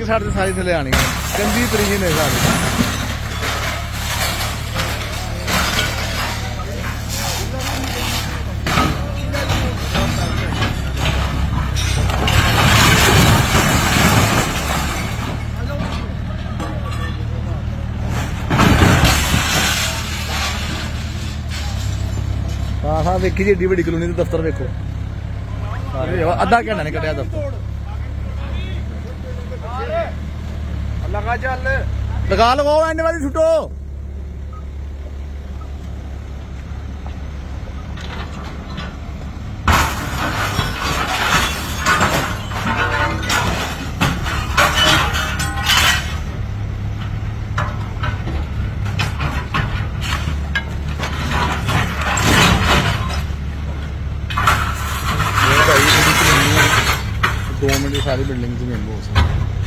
ਛੱਡ ਤੇ ਸਾਰੀ ਥੱਲੇ ਆਣੀ ਗੰਦੀ ਤਰੀਨ ਹੈ ਸਾਰੀ। ਹਾਂ ਵੇਖੀ ਜੀ ਏਡੀ ਵੱਡੀ ਕਲੋਨੀ ਦੇ ਦਫ਼ਤਰ ਵੇਖੋ ਅੱਧਾ ਘੰਟਾ ਨੇ ਕੱਢਿਆ ਦਫ਼ਤਰ। ਲਗਾ ਚੱਲ ਲਗਾ ਲਗਾਓ ਐਂਡ ਵਾਲੀ ਛੁੱਟੋ। भाई 2 मिनट सारी बिल्डिंग से मेन हो सकती है।